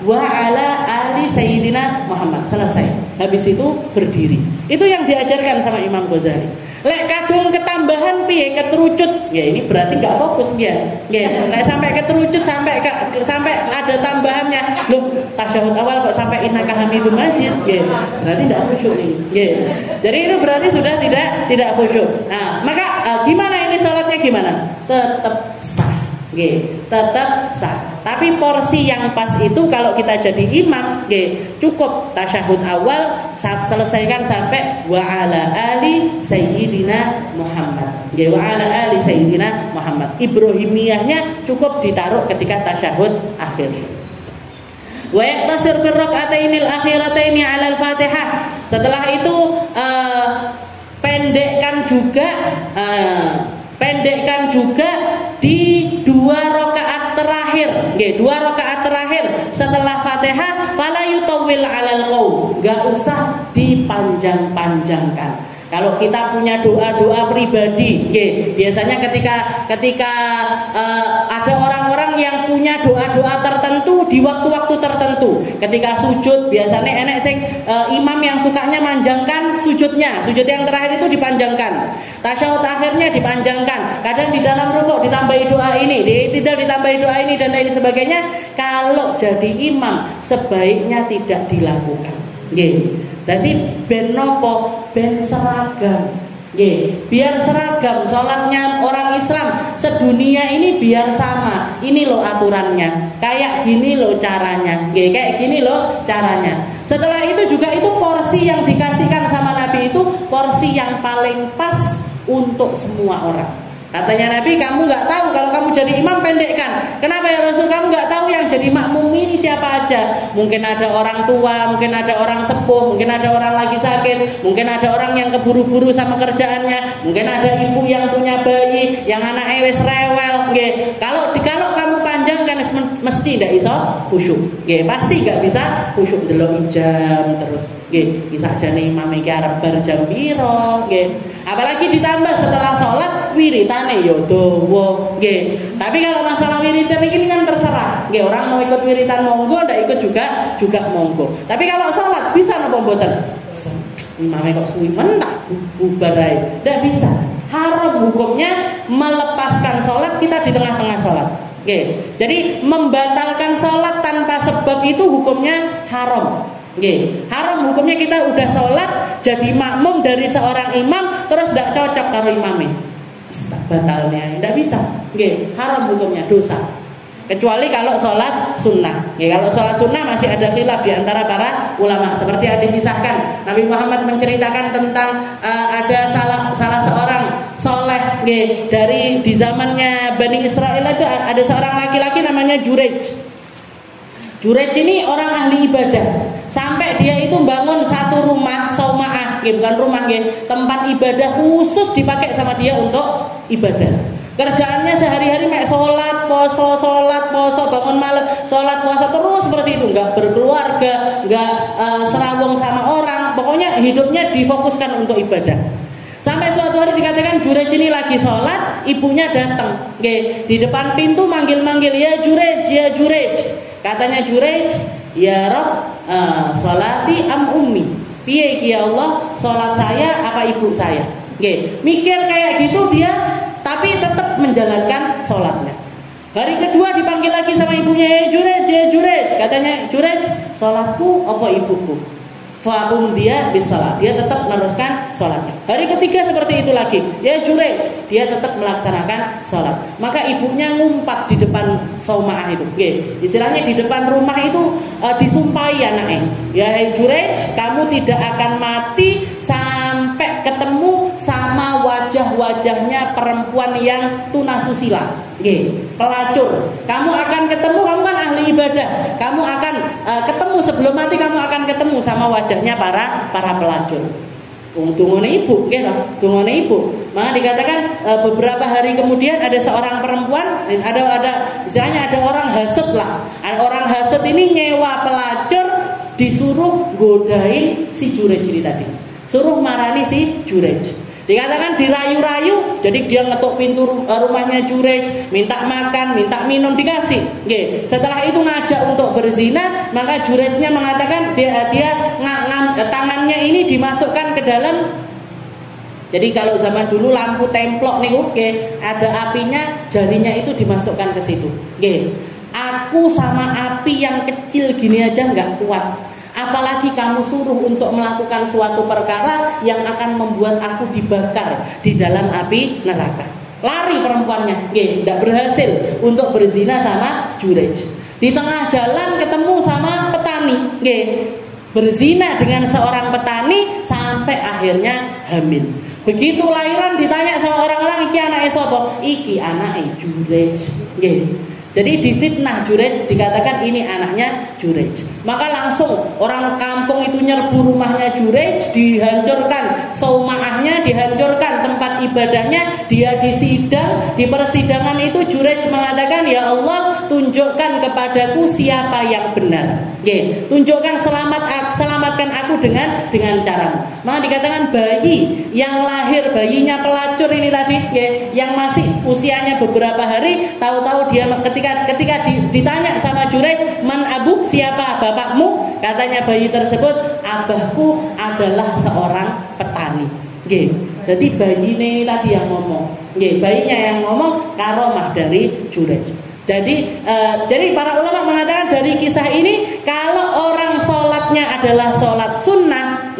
wa ala ali sayyidina Muhammad, selesai. Habis itu berdiri. Itu yang diajarkan sama Imam Ghazali. Lek kadung ketambahan piye keterucut, ya ini berarti enggak fokus dia. Nggih, lek sampai keterucut sampai ada tambahannya. Loh, tasyahud awal kok sampai innaka Hamidum Majid, nggih. Berarti enggak khusyuk ini. Nggih. Jadi itu berarti sudah tidak khusyuk. Nah, maka gimana ini salatnya gimana? Tetap sah. Nggih, tetap sah. Tapi porsi yang pas itu kalau kita jadi imam, nggih, cukup tasyahud awal selesaikan sampai wa ala ali sayyidina Muhammad. Nggih, wa ala ali sayyidina Muhammad. Ibrahimiyahnya cukup ditaruh ketika tasyahud akhir. Wa yaqtasir fi rak'atainil akhirataini 'ala al-Fatihah. Setelah itu pendekkan juga di 2 rakaat terakhir. Nggih, 2 rakaat terakhir setelah Fatihah fala yutawwil 'alal qaum. Enggak usah dipanjang-panjangkan. Kalau kita punya doa-doa pribadi, nggih, biasanya ketika ada orang-orang yang punya doa-doa tertentu di waktu-waktu tertentu. Ketika sujud biasanya enek sing imam yang sukanya manjangkan sujudnya. Sujud yang terakhir itu dipanjangkan. Tasyahud akhirnya dipanjangkan. Kadang di dalam rukuk ditambahi doa ini, tidak ditambahi doa ini dan lain sebagainya. Kalau jadi imam sebaiknya tidak dilakukan. Nggih. Jadi ben nopo, ben seragam. Nggih, biar seragam salatnya orang Islam sedunia ini biar sama. Ini loh aturannya. Kayak gini loh caranya. Nggih, kayak gini loh caranya. Setelah itu juga itu porsi yang dikasihkan sama Nabi itu porsi yang paling pas untuk semua orang. Katanya Nabi, kamu nggak tahu kalau kamu jadi imam pendekkan. Kenapa ya Rasul? Kamu nggak tahu yang jadi makmum ini siapa aja. Mungkin ada orang tua, mungkin ada orang sepuh, mungkin ada orang lagi sakit, mungkin ada orang yang keburu-buru sama kerjaannya, mungkin ada ibu yang punya bayi, yang anak wis rewel. Nggih. Kalau kamu panjangkan mesti ndak iso khusyuk. Nggih, pasti nggak bisa khusyuk delok jam terus. Nggih, bisa jane imam iki arep bar jam piro, nggih. Apalagi ditambah setelah sholat wiritane ya dawa, nggih. Tapi kalau masalah wiritan ini kan terserah. Nggih, orang mau ikut wiritan monggo, ndak ikut juga monggo. Tapi kalau sholat bisa napa mboten? Imame kok suwi men tak bubar ae. Ndak bisa. Haram hukumnya melepaskan sholat kita di tengah-tengah sholat. Nggih. Jadi membatalkan sholat tanpa sebab itu hukumnya haram. Nggih, haram hukumnya kita udah sholat jadi makmum dari seorang imam terus tidak cocok karo imamnya. Batalnya tidak bisa. Nggih, haram hukumnya, dosa. Kecuali kalau sholat sunnah. Nggih, kalau sholat sunnah masih ada khilaf di antara para ulama. Seperti yang dipisahkan, Nabi Muhammad menceritakan tentang ada salah seorang soleh, nggih, dari di zamannya Bani Israel itu ada seorang laki-laki namanya Jurej. Jurej ini orang ahli ibadah. Sampai dia itu bangun satu rumah saumaah, bukan rumah, tempat ibadah khusus dipakai sama dia untuk ibadah. Kerjaannya sehari-hari kayak sholat, poso, bangun malam, sholat, puasa terus seperti itu. Nggak berkeluarga, nggak serawung sama orang. Pokoknya hidupnya difokuskan untuk ibadah. Sampai suatu hari dikatakan Jurej ini lagi sholat, ibunya datang, di depan pintu manggil-manggil, ya Jurej, ya Jurej. Katanya Jurej, ya Rob, sholati am ummi. Piye ya Allah, sholat saya apa ibu saya? Mikir kayak gitu dia, tapi tetap menjalankan sholatnya. Hari kedua dipanggil lagi sama ibunya, ya Jurej, ya Jurej. Katanya Jurej, sholatku apa ibuku? Fa'um dia bisalah, dia tetap meneruskan sholatnya. Hari ketiga seperti itu lagi, ya Jurej, dia tetap melaksanakan sholat. Maka ibunya ngumpat di depan saumaah itu, istilahnya di depan rumah itu disumpahi anaknya, ya Jurej, kamu tidak akan mati sampai ketemu sama wajah-wajahnya perempuan yang tunasusila, pelacur. Kamu akan ketemu, kamu kan ahli ibadah, kamu akan ketemu sebelum mati, kamu akan ketemu sama wajahnya para pelacur. Dungane ibu, gitu, dungane ibu. Maka dikatakan beberapa hari kemudian ada seorang perempuan, istilahnya ada orang hasud lah. Orang hasud ini nyewa pelacur disuruh godain si Jurej ini tadi, suruh marani si Jurej. Dikatakan dirayu-rayu, jadi dia ngetuk pintu rumahnya Jurej, minta makan, minta minum, dikasih. Oke. Setelah itu ngajak untuk berzina, maka Jurejnya mengatakan tangannya ini dimasukkan ke dalam. Jadi kalau zaman dulu lampu templok nih, oke, ada apinya, jarinya itu dimasukkan ke situ. Oke. Aku sama api yang kecil gini aja nggak kuat. Apalagi kamu suruh untuk melakukan suatu perkara yang akan membuat aku dibakar di dalam api neraka. Lari perempuannya, tidak berhasil untuk berzina sama Jurej. Di tengah jalan ketemu sama petani, berzina dengan seorang petani sampai akhirnya hamil. Begitu lahiran ditanya sama orang-orang, iki anake sapa? Iki anake Jurej. Jadi difitnah Jurej, dikatakan ini anaknya Jurej. Maka langsung orang kampung itu nyerbu rumahnya Jurej, dihancurkan saumaahnya, dihancurkan tempat ibadahnya, dia disidang. Di persidangan itu Jurej mengatakan, ya Allah, tunjukkan kepadaku siapa yang benar. Tunjukkan, selamatkan aku dengan caramu. Maka dikatakan bayi yang lahir, bayinya pelacur ini tadi, yang masih usianya beberapa hari, tahu-tahu dia ketika ditanya sama Jurej, man abuk, siapa bapakmu? Katanya bayi tersebut, abahku adalah seorang petani. Jadi bayi ini tadi yang ngomong, bayinya yang ngomong, karomah dari Jurej. Jadi para ulama mengatakan dari kisah ini, kalau orang sholatnya adalah sholat sunnah,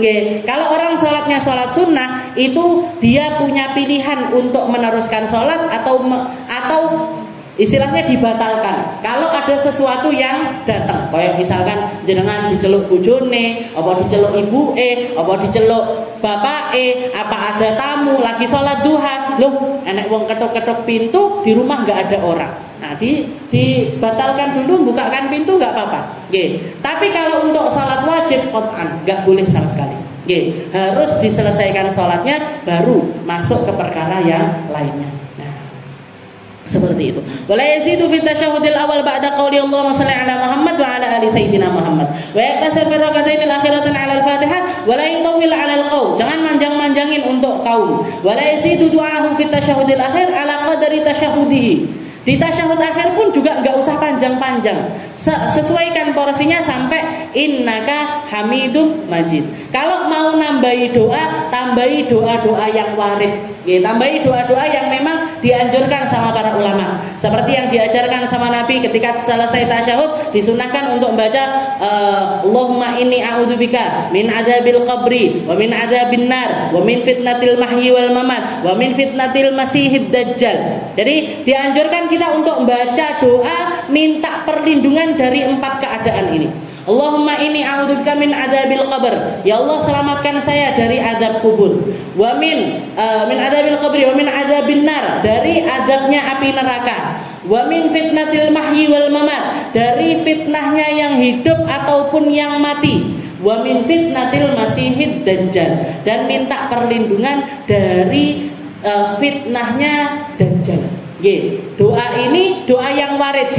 kalau orang sholatnya sholat sunnah, itu dia punya pilihan untuk meneruskan sholat atau istilahnya dibatalkan. Kalau ada sesuatu yang datang, kayak misalkan jenengan diceluk bojone, apa diceluk ibuke, apa diceluk bapake, apa ada tamu lagi sholat duha, loh enek wong ketok-ketok pintu di rumah nggak ada orang. Nah, dibatalkan dulu, bukakan pintu nggak apa-apa. Tapi kalau untuk sholat wajib qat'an nggak boleh sama sekali. Harus diselesaikan sholatnya baru masuk ke perkara yang lainnya. Seperti itu. Wala yazidu fi tasyahhudil awal ba'da qouli Allahumma shalli ala Muhammad wa ala ali sayyidina Muhammad. Wa yaktasir fi rak'atayn al-akhiratan ala al-Fatihah wa la yutawwil ala al-qaum. Jangan manjang-manjangin untuk kaum. Wala yazidu du'ahum fi tasyahhudil akhir ala qadari tasyahhudihi. Di tasyahud akhir pun juga enggak usah panjang-panjang. Sesuaikan porsinya sampai innaka hamidum majid. Kalau mau nambahi doa, tambahi doa-doa yang warid. Tambahi doa-doa yang memang dianjurkan sama para ulama. Seperti yang diajarkan sama Nabi ketika selesai tasyahud, disunahkan untuk membaca Allahumma inni a'udzubika min adzabil qabri wa min adzabin nar wa min fitnatil mahyi wal mamat wa min fitnatil masihid dajjal. Jadi dianjurkan kita untuk membaca doa minta perlindungan dari 4 keadaan ini. Allahumma inni a'udzubika min adzabil qabr. Ya Allah, selamatkan saya dari azab kubur. Wa min adzabil qabri wa min adzabin nar, dari azabnya api neraka. Wa min fitnatil mahyi wal mamat, dari fitnahnya yang hidup ataupun yang mati. Wa min fitnatil masihid dajjal, dan minta perlindungan dari fitnahnya dajjal. Doa ini doa yang warid,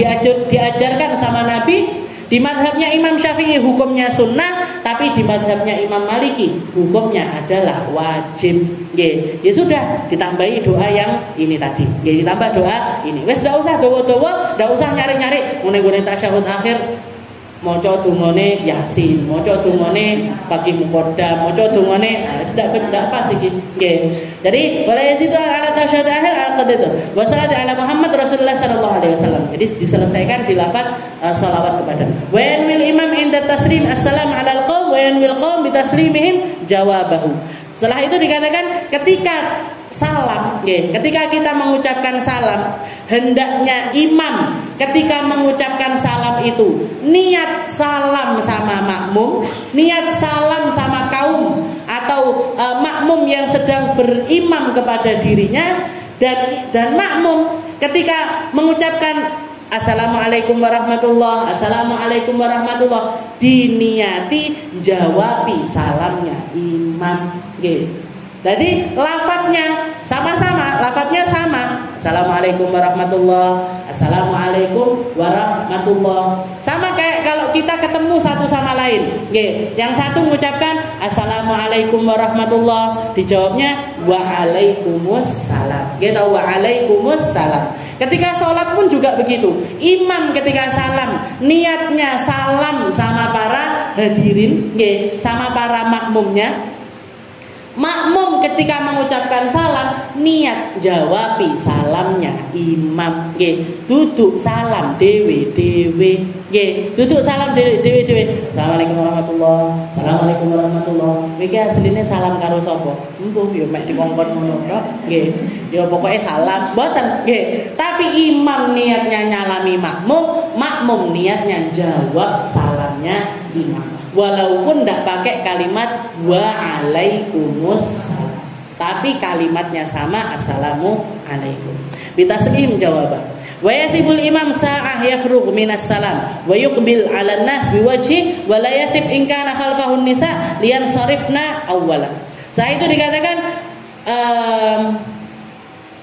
diajarkan sama Nabi. Di madhabnya Imam Syafi'i hukumnya sunnah, tapi di madhabnya Imam Maliki hukumnya adalah wajib. Ya sudah, ditambahi doa yang ini tadi. Ditambah doa ini. Wes ndak usah dawa-dawa, ndak usah nyari-nyari. Ngene-ngene tasyahud akhir maca dungane Yasin, maca dungane Baqi Muqaddam, maca dungane ndak pas iki. Jadi boleh situ ala tasyahud akhir al-qadatu. Wa salatu ala Muhammad Rasulullah sallallahu alaihi wasallam. Jadi diselesaikan di lafaz salawat kepada. Wa yanwil imam inda taslim assalamu alal qaum wa yanwil qaum bi taslimihim jawabahu. Setelah itu dikatakan ketika salam, ketika kita mengucapkan salam, hendaknya imam ketika mengucapkan salam itu niat salam sama makmum, niat salam sama kaum atau makmum yang sedang berimam kepada dirinya, dan makmum ketika mengucapkan Assalamualaikum warahmatullah, assalamualaikum warahmatullah, diniati jawabi salamnya imam. Jadi lafadznya sama-sama, lafadznya sama. Assalamualaikum warahmatullah, assalamualaikum warahmatullah. Sama kayak kalau kita ketemu satu sama lain. Yang satu mengucapkan assalamualaikum warahmatullah, dijawabnya waalaikumsalam. Tahu waalaikumsalam. Ketika sholat pun juga begitu. Imam ketika salam, niatnya salam sama para hadirin, sama para makmumnya. Makmum ketika mengucapkan salam, niat jawabi salamnya imam. Duduk salam dewe-dewe. Duduk salam dewe-dewe. Assalamualaikum warahmatullah, assalamualaikum warahmatullah. Iki asline salam karo sapa? Empuh yo mek dikongkon ngono tok. Yo pokoke salam mboten. Tapi imam niatnya nyalami makmum, makmum niatnya jawab salamnya imam. Walaupun tidak pakai kalimat waalaikumsalam, tapi kalimatnya sama, assalamualaikum. Bitaslim jawaban. Wa yathibul imam sa'ah yafrugh minas salam wa yuqbil 'alan nas biwajhi wa la yathib in kana khalfahu nisa liyansarifna awwalan. Saya itu dikatakan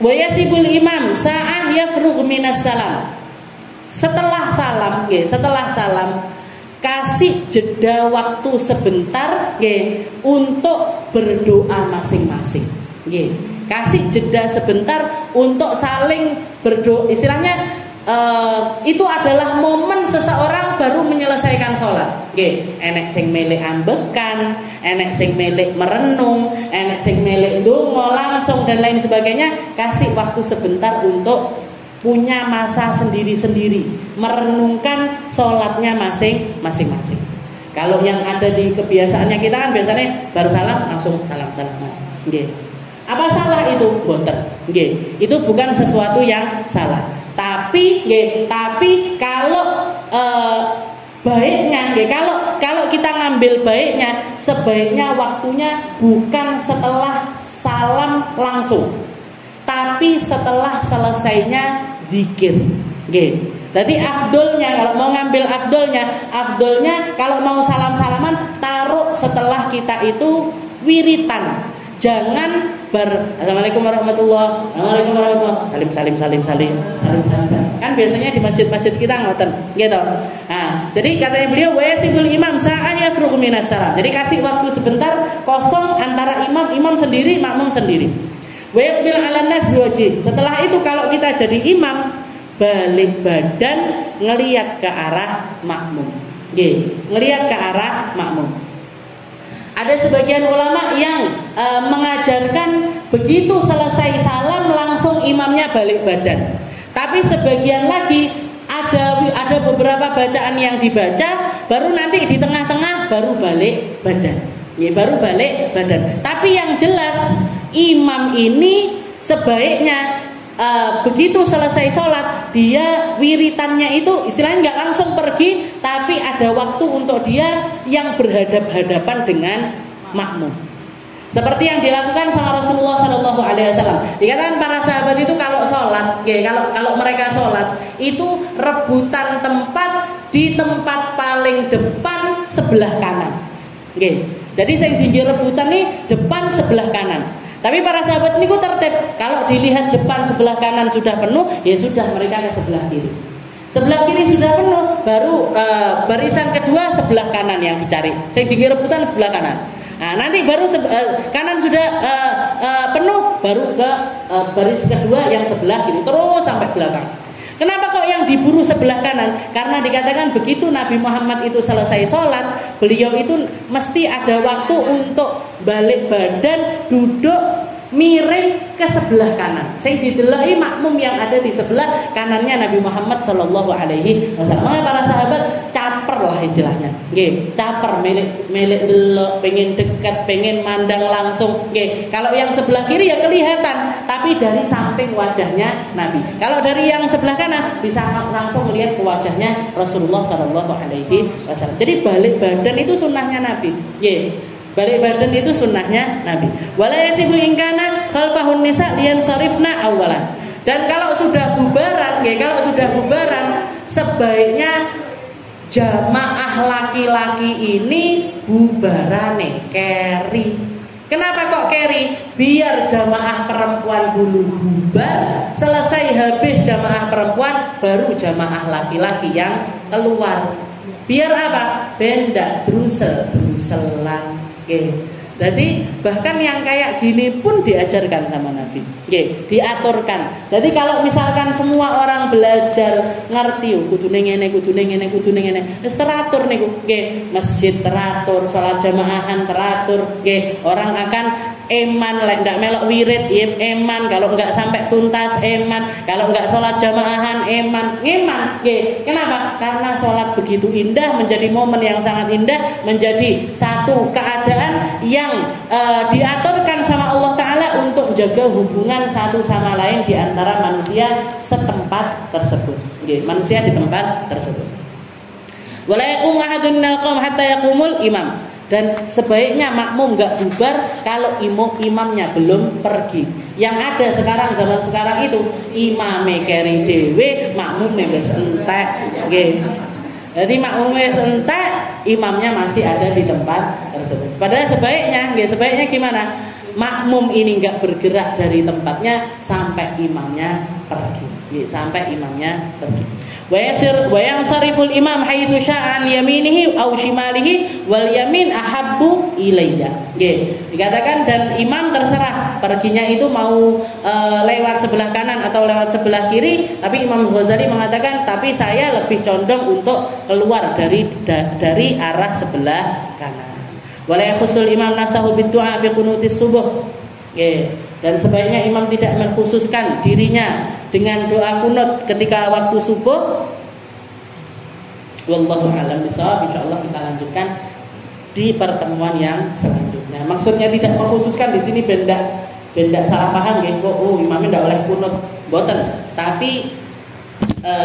wa yathibul imam sa'ah yafrugh minas salam. Setelah salam kasih jeda waktu sebentar untuk berdoa masing-masing. Kasih jeda sebentar untuk saling berdoa. Istilahnya itu adalah momen seseorang baru menyelesaikan sholat. Enek sing melek ambekan, enek sing melek merenung, enek sing melek donga langsung dan lain sebagainya. Kasih waktu sebentar untuk punya masa sendiri-sendiri, merenungkan sholatnya masing-masing. Kalau yang ada di kebiasaannya kita kan biasanya baru salam langsung salam-salaman. Apa salah itu? Boten. Itu bukan sesuatu yang salah. Tapi kalau baiknya, kalau kita ngambil baiknya, sebaiknya waktunya bukan setelah salam langsung, tapi setelah selesainya zikir. Jadi afdolnya, kalau mau ngambil afdolnya kalau mau salam-salaman taruh setelah kita itu wiritan. Jangan assalamualaikum warahmatullah, assalamualaikum warahmatullah, salim. Kan biasanya di masjid-masjid kita ngoten, gitu. Nah, jadi katanya beliau wa yatibul imam sa'ah yafrugh minas salam. Jadi kasih waktu sebentar kosong antara imam sendiri, makmum sendiri. Wa yaqbil 'alan nas biwajhi. Setelah itu kalau kita jadi imam, balik badan ngelihat ke arah makmum. Ngelihat ke arah makmum. Ada sebagian ulama yang mengajarkan begitu selesai salam langsung imamnya balik badan. Tapi sebagian lagi ada beberapa bacaan yang dibaca baru nanti di tengah-tengah baru balik badan. Baru balik badan. Tapi yang jelas imam ini sebaiknya begitu selesai sholat dia wiritannya itu istilahnya nggak langsung pergi, tapi ada waktu untuk dia yang berhadap-hadapan dengan makmum. Seperti yang dilakukan sama Rasulullah Shallallahu Alaihi Wasallam. Dikatakan para sahabat itu kalau sholat, kalau mereka sholat itu rebutan tempat di tempat paling depan sebelah kanan. Jadi yang tinggi rebutan nih depan sebelah kanan. Tapi para sahabat ini tertib. Kalau dilihat depan sebelah kanan sudah penuh, ya sudah mereka ke sebelah kiri. Sebelah kiri sudah penuh, baru barisan kedua sebelah kanan yang dicari. Saya tinggi rebutan sebelah kanan. Nah, nanti baru kanan sudah penuh, baru ke baris kedua yang sebelah kiri, terus sampai belakang. Kenapa kok yang diburu sebelah kanan? Karena dikatakan begitu Nabi Muhammad itu selesai sholat, beliau itu mesti ada waktu untuk balik badan, duduk miring ke sebelah kanan. Saya didelai makmum yang ada di sebelah kanannya Nabi Muhammad Shallallahu Alaihi Wasallam. Makanya para sahabat caper lah istilahnya. Caper, melek delok, pengen dekat, pengen mandang langsung. Kalau yang sebelah kiri ya kelihatan, tapi dari samping wajahnya Nabi. Kalau dari yang sebelah kanan bisa langsung melihat ke wajahnya Rasulullah Shallallahu Alaihi Wasallam. Jadi balik badan itu sunnahnya Nabi. Balik badan itu sunnahnya Nabi. Wala yatibu ingkana khalfahun nisa liyansarifna awalan. Dan kalau sudah bubaran bubaran nggih, kalau sudah bubaran sebaiknya jamaah laki-laki ini bubarane keri. Kenapa kok keri? Biar jamaah perempuan dulu bubar, selesai habis jamaah perempuan baru jamaah laki-laki yang keluar. Biar apa? Benda druselan. Jadi bahkan yang kayak gini pun diajarkan sama Nabi. Diaturkan. Jadi kalau misalkan semua orang belajar ngerti kudune ngene, wis teratur niku. Masjid teratur, salat jamaahan teratur, orang akan eman, lek ndak melok wirid eman, kalau nggak sampai tuntas eman, kalau nggak sholat jamaahan eman. Kenapa? Karena sholat begitu indah, menjadi momen yang sangat indah, menjadi satu keadaan yang diaturkan sama Allah Ta'ala untuk jaga hubungan satu sama lain di antara manusia setempat tersebut. Manusia di tempat tersebut. Wala yaqumu ahadun minal qaum hatta yaqumul imam. Dan sebaiknya makmum nggak bubar kalau imamnya belum pergi. Yang ada sekarang, zaman sekarang itu imame keri dewe, makmume wis entek. Jadi makmumnya entek, imamnya masih ada di tempat tersebut. Padahal sebaiknya gimana? Makmum ini nggak bergerak dari tempatnya sampai imamnya pergi. Sampai imamnya pergi. Wa yansariful imam haitsu sya'an yaminihi aw shimalihi wal yamin ahabbu ilayya. Dikatakan dan imam terserah perginya itu mau lewat sebelah kanan atau lewat sebelah kiri, tapi Imam Ghazali mengatakan tapi saya lebih condong untuk keluar dari arah sebelah kanan. Wala yakhusul imam nafsahu bid-du'a fi qunutis subuh. Dan sebaiknya imam tidak mengkhususkan dirinya dengan doa kunut ketika waktu subuh. Wallahu a'lam bishawab. Insyaallah kita lanjutkan di pertemuan yang selanjutnya. Maksudnya tidak mengkhususkan di sini benda salah paham nggih. Imamnya tidak oleh kunut, boten. Tapi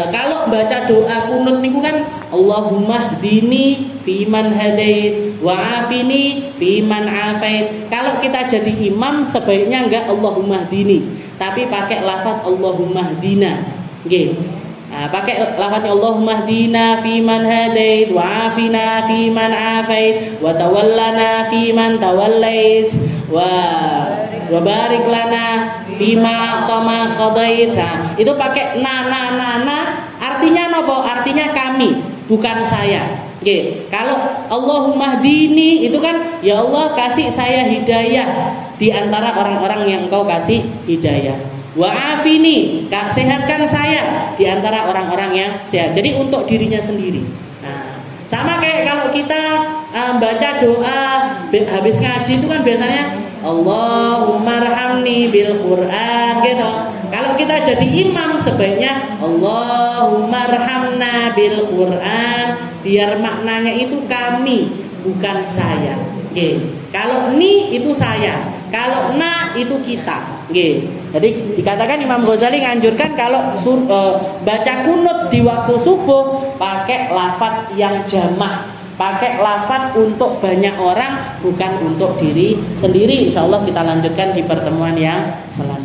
kalau baca doa kunut niku kan Allahumma hdini fiman hadait wa afini fiman afait. Kalau kita jadi imam sebaiknya enggak Allahumma hdini, tapi pakai lafaz Allahumma hdina. Pakai lafaznya Allahumma hdina fiman hadait wa afina fiman afait wa tawallana fiman tawallait wa barik lana fima tama qadait. Itu pakai na artinya napa? Artinya kami, bukan saya. Kalau Allahumma hdini itu kan ya Allah kasih saya hidayah di antara orang-orang yang Engkau kasih hidayah. Wa afini, sehatkan saya di antara orang-orang yang sehat. Jadi untuk dirinya sendiri. Nah, sama kayak kalau kita baca doa habis ngaji itu kan biasanya Allahumma arhamni bil Quran gitu. Kalau kita jadi imam sebaiknya Allahumma arhamna bil Quran, biar maknanya itu kami, bukan saya. Kalau ni itu saya, kalau na itu kita. Jadi dikatakan Imam Ghazali nganjurkan kalau baca kunut di waktu subuh pakai lafaz yang jamak, pakai lafaz untuk banyak orang, bukan untuk diri sendiri. Insyaallah kita lanjutkan di pertemuan yang selanjutnya.